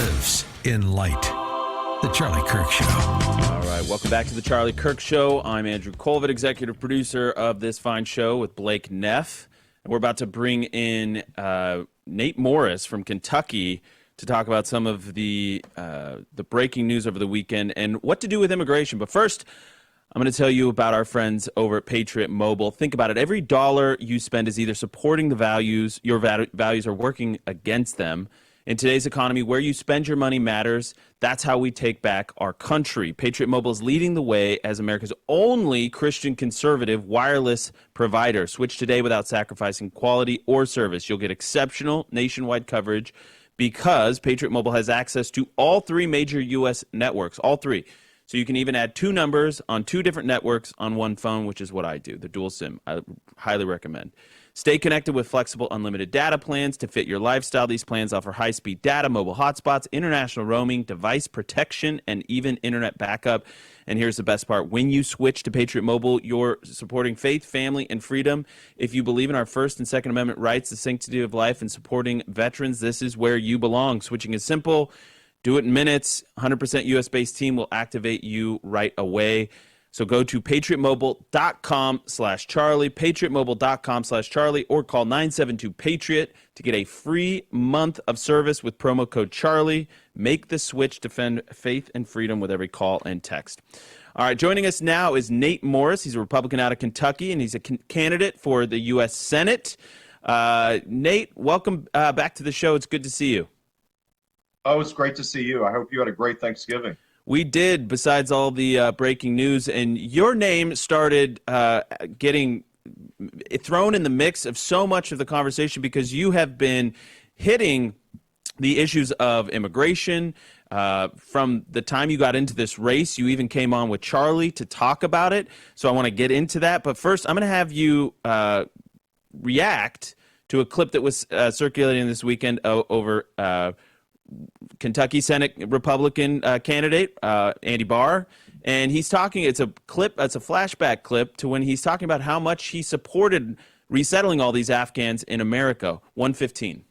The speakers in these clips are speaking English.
lives in light. The Charlie Kirk Show. All right, welcome back to the Charlie Kirk Show. I'm Andrew Kolvet, executive producer of this fine show with Blake Neff. And we're about to bring in Nate Morris from Kentucky to talk about some of the breaking news over the weekend and what to do with immigration. But first, I'm going to tell you about our friends over at Patriot Mobile. Think about it. Every dollar you spend is either supporting the values, your values, or working against them. In today's economy, where you spend your money matters. That's how we take back our country. Patriot Mobile is leading the way as America's only Christian conservative wireless provider. Switch today without sacrificing quality or service. You'll get exceptional nationwide coverage because Patriot Mobile has access to all three major U.S. networks, all three. So you can even add two numbers on two different networks on one phone, which is what I do, the dual SIM. I highly recommend. Stay connected with flexible unlimited data plans to fit your lifestyle. These plans offer high-speed data, mobile hotspots, international roaming, device protection, and even internet backup. And here's the best part. When you switch to Patriot Mobile, you're supporting faith, family, and freedom. If you believe in our First and Second Amendment rights, the sanctity of life, and supporting veterans, this is where you belong. Switching is simple. Do it in minutes. 100% U.S.-based team will activate you right away. So go to patriotmobile.com/Charlie, patriotmobile.com/Charlie, or call 972-PATRIOT to get a free month of service with promo code Charlie. Make the switch. Defend faith and freedom with every call and text. All right, joining us now is Nate Morris. He's a Republican out of Kentucky, and he's a candidate for the U.S. Senate. Nate, welcome back to the show. It's good to see you. Oh, it's great to see you. I hope you had a great Thanksgiving. We did, besides all the breaking news, and your name started getting thrown in the mix of so much of the conversation because you have been hitting the issues of immigration. From the time you got into this race, you even came on with Charlie to talk about it, so I want to get into that. But first, I'm going to have you react to a clip that was circulating this weekend over Kentucky Senate Republican candidate, Andy Barr, and he's talking, it's a flashback clip to when he's talking about how much he supported resettling all these Afghans in America. 1:15.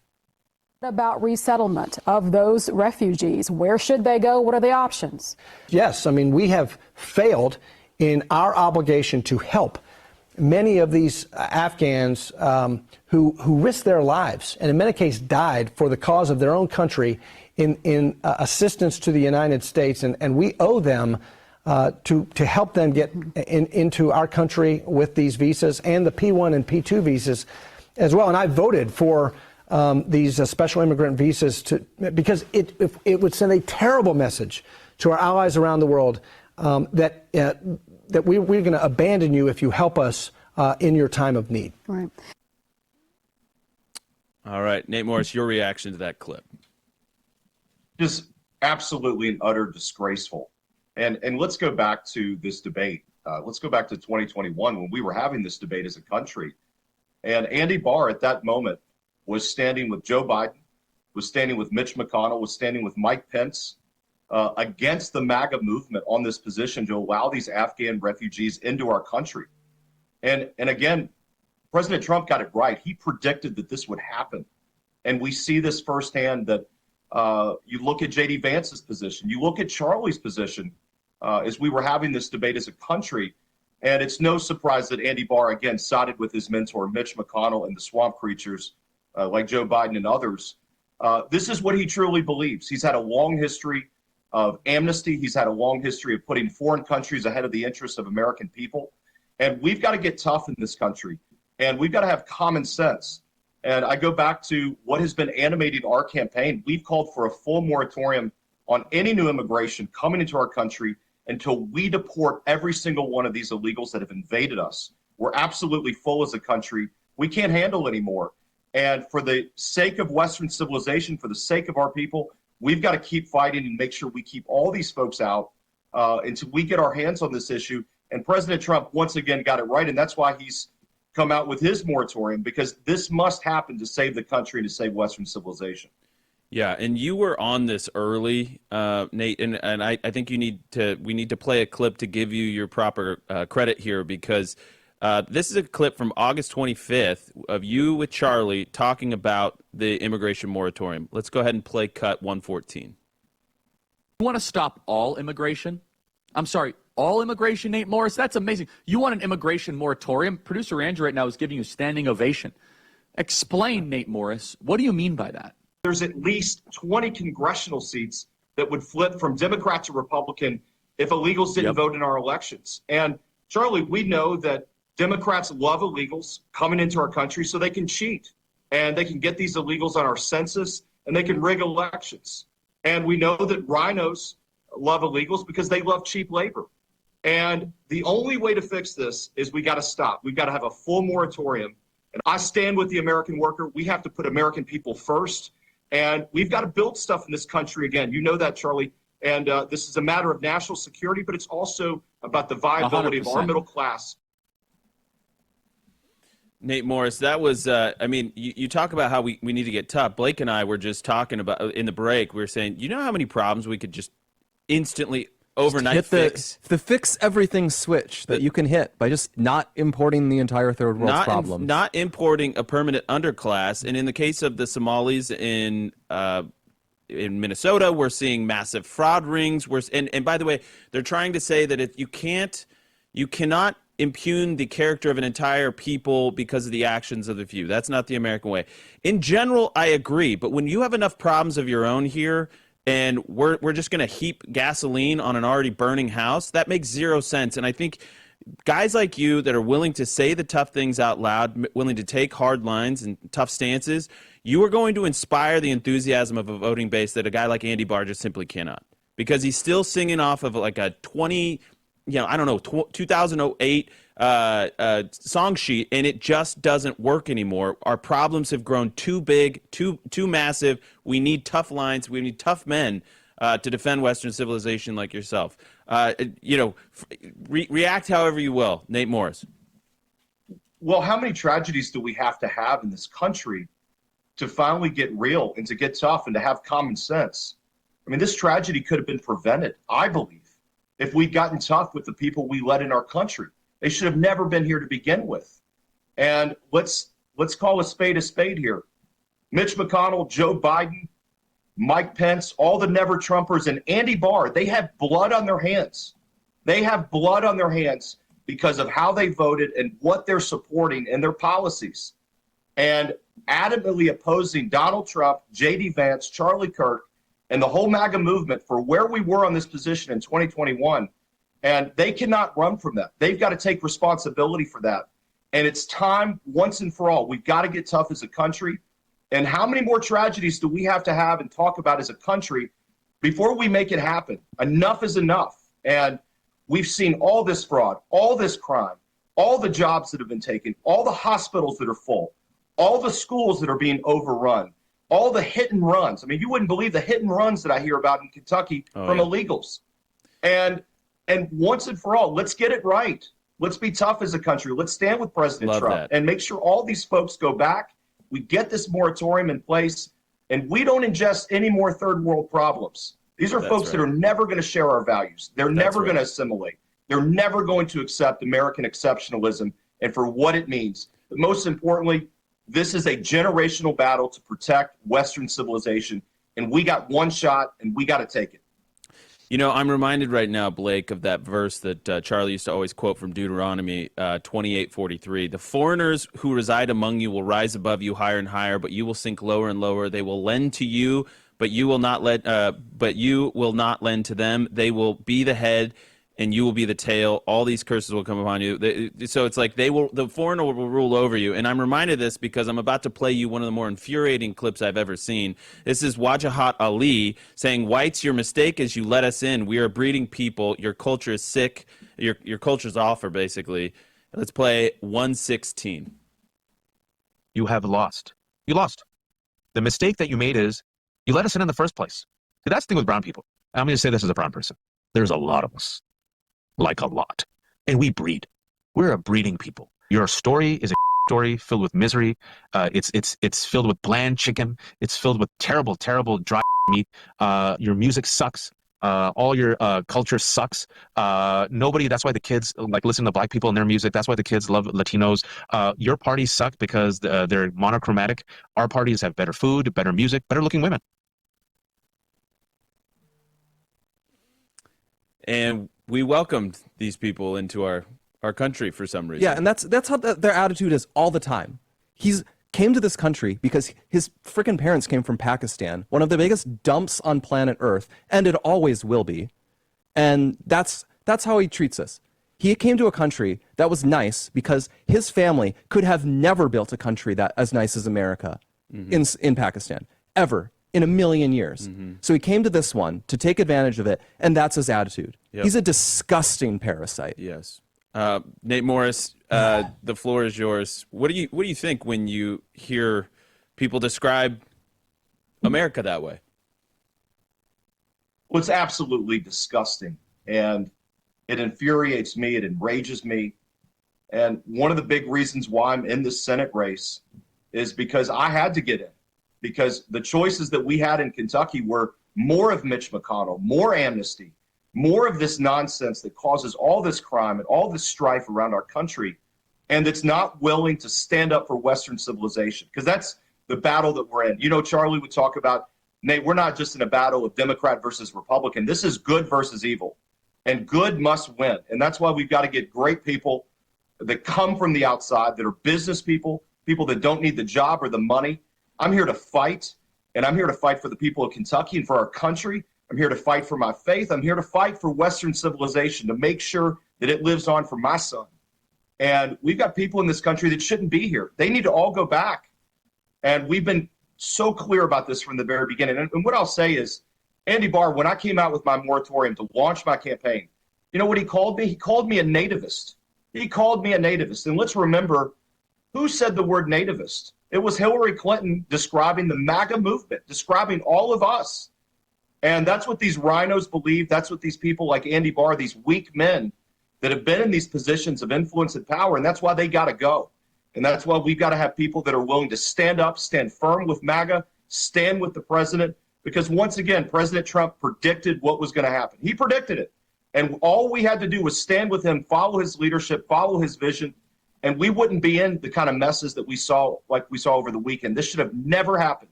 About resettlement of those refugees. Where should they go? What are the options? Yes, I mean, we have failed in our obligation to help many of these Afghans who risked their lives and in many cases died for the cause of their own country in assistance to the United States. And we owe them to help them get into our country with these visas and the P1 and P2 visas as well. And I voted for these special immigrant visas because it would send a terrible message to our allies around the world that we're going to abandon you if you help us in your time of need. Right. All right, Nate Morris, your reaction to that clip. Just absolutely and utter disgraceful. And let's go back to this debate. Let's go back to 2021 when we were having this debate as a country. And Andy Barr at that moment was standing with Joe Biden, was standing with Mitch McConnell, was standing with Mike Pence, against the MAGA movement on this position to allow these Afghan refugees into our country. And again, President Trump got it right. He predicted that this would happen. And we see this firsthand that you look at J.D. Vance's position, you look at Charlie's position as we were having this debate as a country. And it's no surprise that Andy Barr, again, sided with his mentor, Mitch McConnell, and the swamp creatures like Joe Biden and others. This is what he truly believes. He's had a long history of amnesty. He's had a long history of putting foreign countries ahead of the interests of American people. And we've got to get tough in this country. And we've got to have common sense. And I go back to what has been animating our campaign. We've called for a full moratorium on any new immigration coming into our country until we deport every single one of these illegals that have invaded us. We're absolutely full as a country. We can't handle anymore. And for the sake of Western civilization, for the sake of our people, we've got to keep fighting and make sure we keep all these folks out until we get our hands on this issue. And President Trump, once again, got it right. And that's why he's come out with his moratorium, because this must happen to save the country and to save Western civilization. Yeah, and you were on this early, Nate, and I think we need to play a clip to give you your proper credit here, because this is a clip from August 25th of you with Charlie talking about the immigration moratorium. Let's go ahead and play cut 114. You want to stop all immigration? I'm sorry, all immigration, Nate Morris? That's amazing. You want an immigration moratorium? Producer Andrew right now is giving you a standing ovation. Explain, Nate Morris. What do you mean by that? There's at least 20 congressional seats that would flip from Democrat to Republican if illegals didn't vote in our elections. And Charlie, we know that Democrats love illegals coming into our country so they can cheat and they can get these illegals on our census and they can rig elections. And we know that rhinos love illegals because they love cheap labor. And the only way to fix this is we got to stop. We've got to have a full moratorium. And I stand with the American worker. We have to put American people first. And we've got to build stuff in this country again. You know that, Charlie. And this is a matter of national security, but it's also about the viability 100%. of our middle class. Nate Morris, that was, I mean, you talk about how we need to get tough. Blake and I were just talking about, in the break, we were saying, you know how many problems we could just instantly overnight fix? The fix everything switch that you can hit by just not importing the entire third world's problems. Not importing a permanent underclass. And in the case of the Somalis in Minnesota, we're seeing massive fraud rings. And by the way, they're trying to say that if you cannot impugn the character of an entire people because of the actions of the few. That's not the American way. In general, I agree. But when you have enough problems of your own here, and we're just going to heap gasoline on an already burning house, that makes zero sense. And I think guys like you that are willing to say the tough things out loud, willing to take hard lines and tough stances, you are going to inspire the enthusiasm of a voting base that a guy like Andy Barr just simply cannot. Because he's still singing off of like a 2008 song sheet, and it just doesn't work anymore. Our problems have grown too big, too massive. We need tough lines. We need tough men to defend Western civilization like yourself. React however you will. Nate Morris. Well, how many tragedies do we have to have in this country to finally get real and to get tough and to have common sense? I mean, this tragedy could have been prevented, I believe, if we'd gotten tough with the people we let in our country. They should have never been here to begin with. And let's call a spade here. Mitch McConnell, Joe Biden, Mike Pence, all the never Trumpers, and Andy Barr, they have blood on their hands. They have blood on their hands because of how they voted and what they're supporting and their policies. And adamantly opposing Donald Trump, J.D. Vance, Charlie Kirk, and the whole MAGA movement for where we were on this position in 2021. And they cannot run from that. They've got to take responsibility for that. And it's time, once and for all, we've got to get tough as a country. And how many more tragedies do we have to have and talk about as a country before we make it happen? Enough is enough. And we've seen all this fraud, all this crime, all the jobs that have been taken, all the hospitals that are full, all the schools that are being overrun, all the hit and runs. I mean, you wouldn't believe the hit and runs that I hear about in Kentucky from illegals. And once and for all, let's get it right. Let's be tough as a country. Let's stand with President Trump and make sure all these folks go back. We get this moratorium in place, and we don't ingest any more third world problems. These are folks that are never going to share our values. They're never going to assimilate. They're never going to accept American exceptionalism and for what it means. But most importantly, this is a generational battle to protect Western civilization, and we got one shot, and we got to take it. You know, I'm reminded right now, Blake, of that verse that Charlie used to always quote from Deuteronomy 28:43. The foreigners who reside among you will rise above you higher and higher, but you will sink lower and lower. They will lend to you, but you will not lend to them. They will be the head, and you will be the tail. All these curses will come upon you. So it's like the foreigner will rule over you. And I'm reminded of this because I'm about to play you one of the more infuriating clips I've ever seen. This is Wajahat Ali saying, "Whites, your mistake is you let us in. We are breeding people. Your culture is sick. Your culture's awful, basically." Let's play 116. You have lost. You lost. The mistake that you made is you let us in the first place. See, that's the thing with brown people. I'm going to say this as a brown person. There's a lot of us. Like a lot. And we breed. We're a breeding people. Your story is a story filled with misery. It's filled with bland chicken. It's filled with terrible, terrible dry meat. Your music sucks. All your culture sucks. Nobody, that's why the kids like listen to black people and their music. That's why the kids love Latinos. Your parties suck because they're monochromatic. Our parties have better food, better music, better looking women. and we welcomed these people into our country for some reason. Yeah, and that's how their attitude is all the time. He's came to this country because his freaking parents came from Pakistan, one of the biggest dumps on planet Earth, and it always will be. And that's how he treats us. He came to a country that was nice because his family could have never built a country that as nice as America in Pakistan, ever, in a million years. So he came to this one to take advantage of it, and that's his attitude. Yep. He's a disgusting parasite. Yes. Nate Morris, the floor is yours. What do you think when you hear people describe America that way? Well, it's absolutely disgusting, and it infuriates me. It enrages me. And one of the big reasons why I'm in this Senate race is because I had to get in, because the choices that we had in Kentucky were more of Mitch McConnell, more amnesty, more of this nonsense that causes all this crime and all this strife around our country, and that's not willing to stand up for Western civilization, because that's the battle that we're in. You know, Charlie would talk about, Nate, we're not just in a battle of Democrat versus Republican. This is good versus evil, and good must win. And that's why we've got to get great people that come from the outside, that are business people, people that don't need the job or the money. I'm here to fight, and I'm here to fight for the people of Kentucky and for our country. I'm here to fight for my faith. I'm here to fight for Western civilization, to make sure that it lives on for my son. And we've got people in this country that shouldn't be here. They need to all go back. And we've been so clear about this from the very beginning. And what I'll say is, Andy Barr, when I came out with my moratorium to launch my campaign, you know what he called me? He called me a nativist. He called me a nativist. And let's remember, who said the word nativist? It was Hillary Clinton describing the MAGA movement, describing all of us. And that's what these rhinos believe. That's what these people like Andy Barr, these weak men that have been in these positions of influence and power, and that's why they got to go. And that's why we've got to have people that are willing to stand up, stand firm with MAGA, stand with the president, because once again, President Trump predicted what was going to happen. He predicted it. And all we had to do was stand with him, follow his leadership, follow his vision, and we wouldn't be in the kind of messes that we saw, like we saw over the weekend. This should have never happened.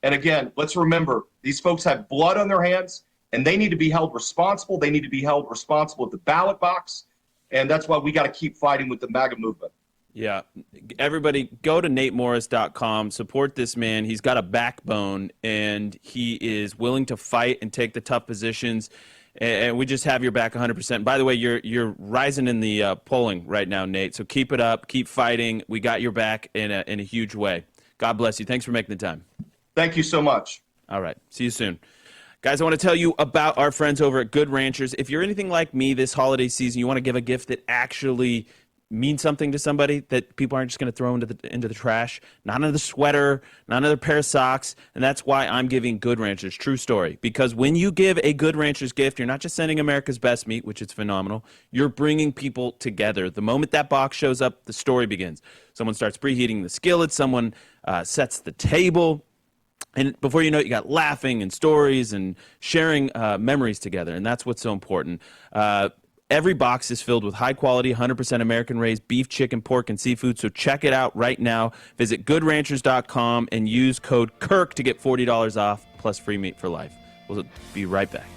And again, let's remember, these folks have blood on their hands, and they need to be held responsible. They need to be held responsible at the ballot box. And that's why we got to keep fighting with the MAGA movement. Yeah. Everybody go to natemorris.com. Support this man. He's got a backbone, and he is willing to fight and take the tough positions. And we just have your back 100%. By the way, you're rising in the polling right now, Nate. So keep it up. Keep fighting. We got your back in a huge way. God bless you. Thanks for making the time. Thank you so much. All right. See you soon. Guys, I want to tell you about our friends over at Good Ranchers. If you're anything like me this holiday season, you want to give a gift that actually means something to somebody, that people aren't just going to throw into the trash. Not another sweater, not another pair of socks. And that's why I'm giving Good Ranchers. True story. Because when you give a Good Ranchers gift, you're not just sending America's best meat, which is phenomenal. You're bringing people together. The moment that box shows up, the story begins. Someone starts preheating the skillet. Someone sets the table. And before you know it, you got laughing and stories and sharing memories together. And that's what's so important. Every box is filled with high-quality, 100% American-raised beef, chicken, pork, and seafood. So check it out right now. Visit goodranchers.com and use code KIRK to get $40 off plus free meat for life. We'll be right back.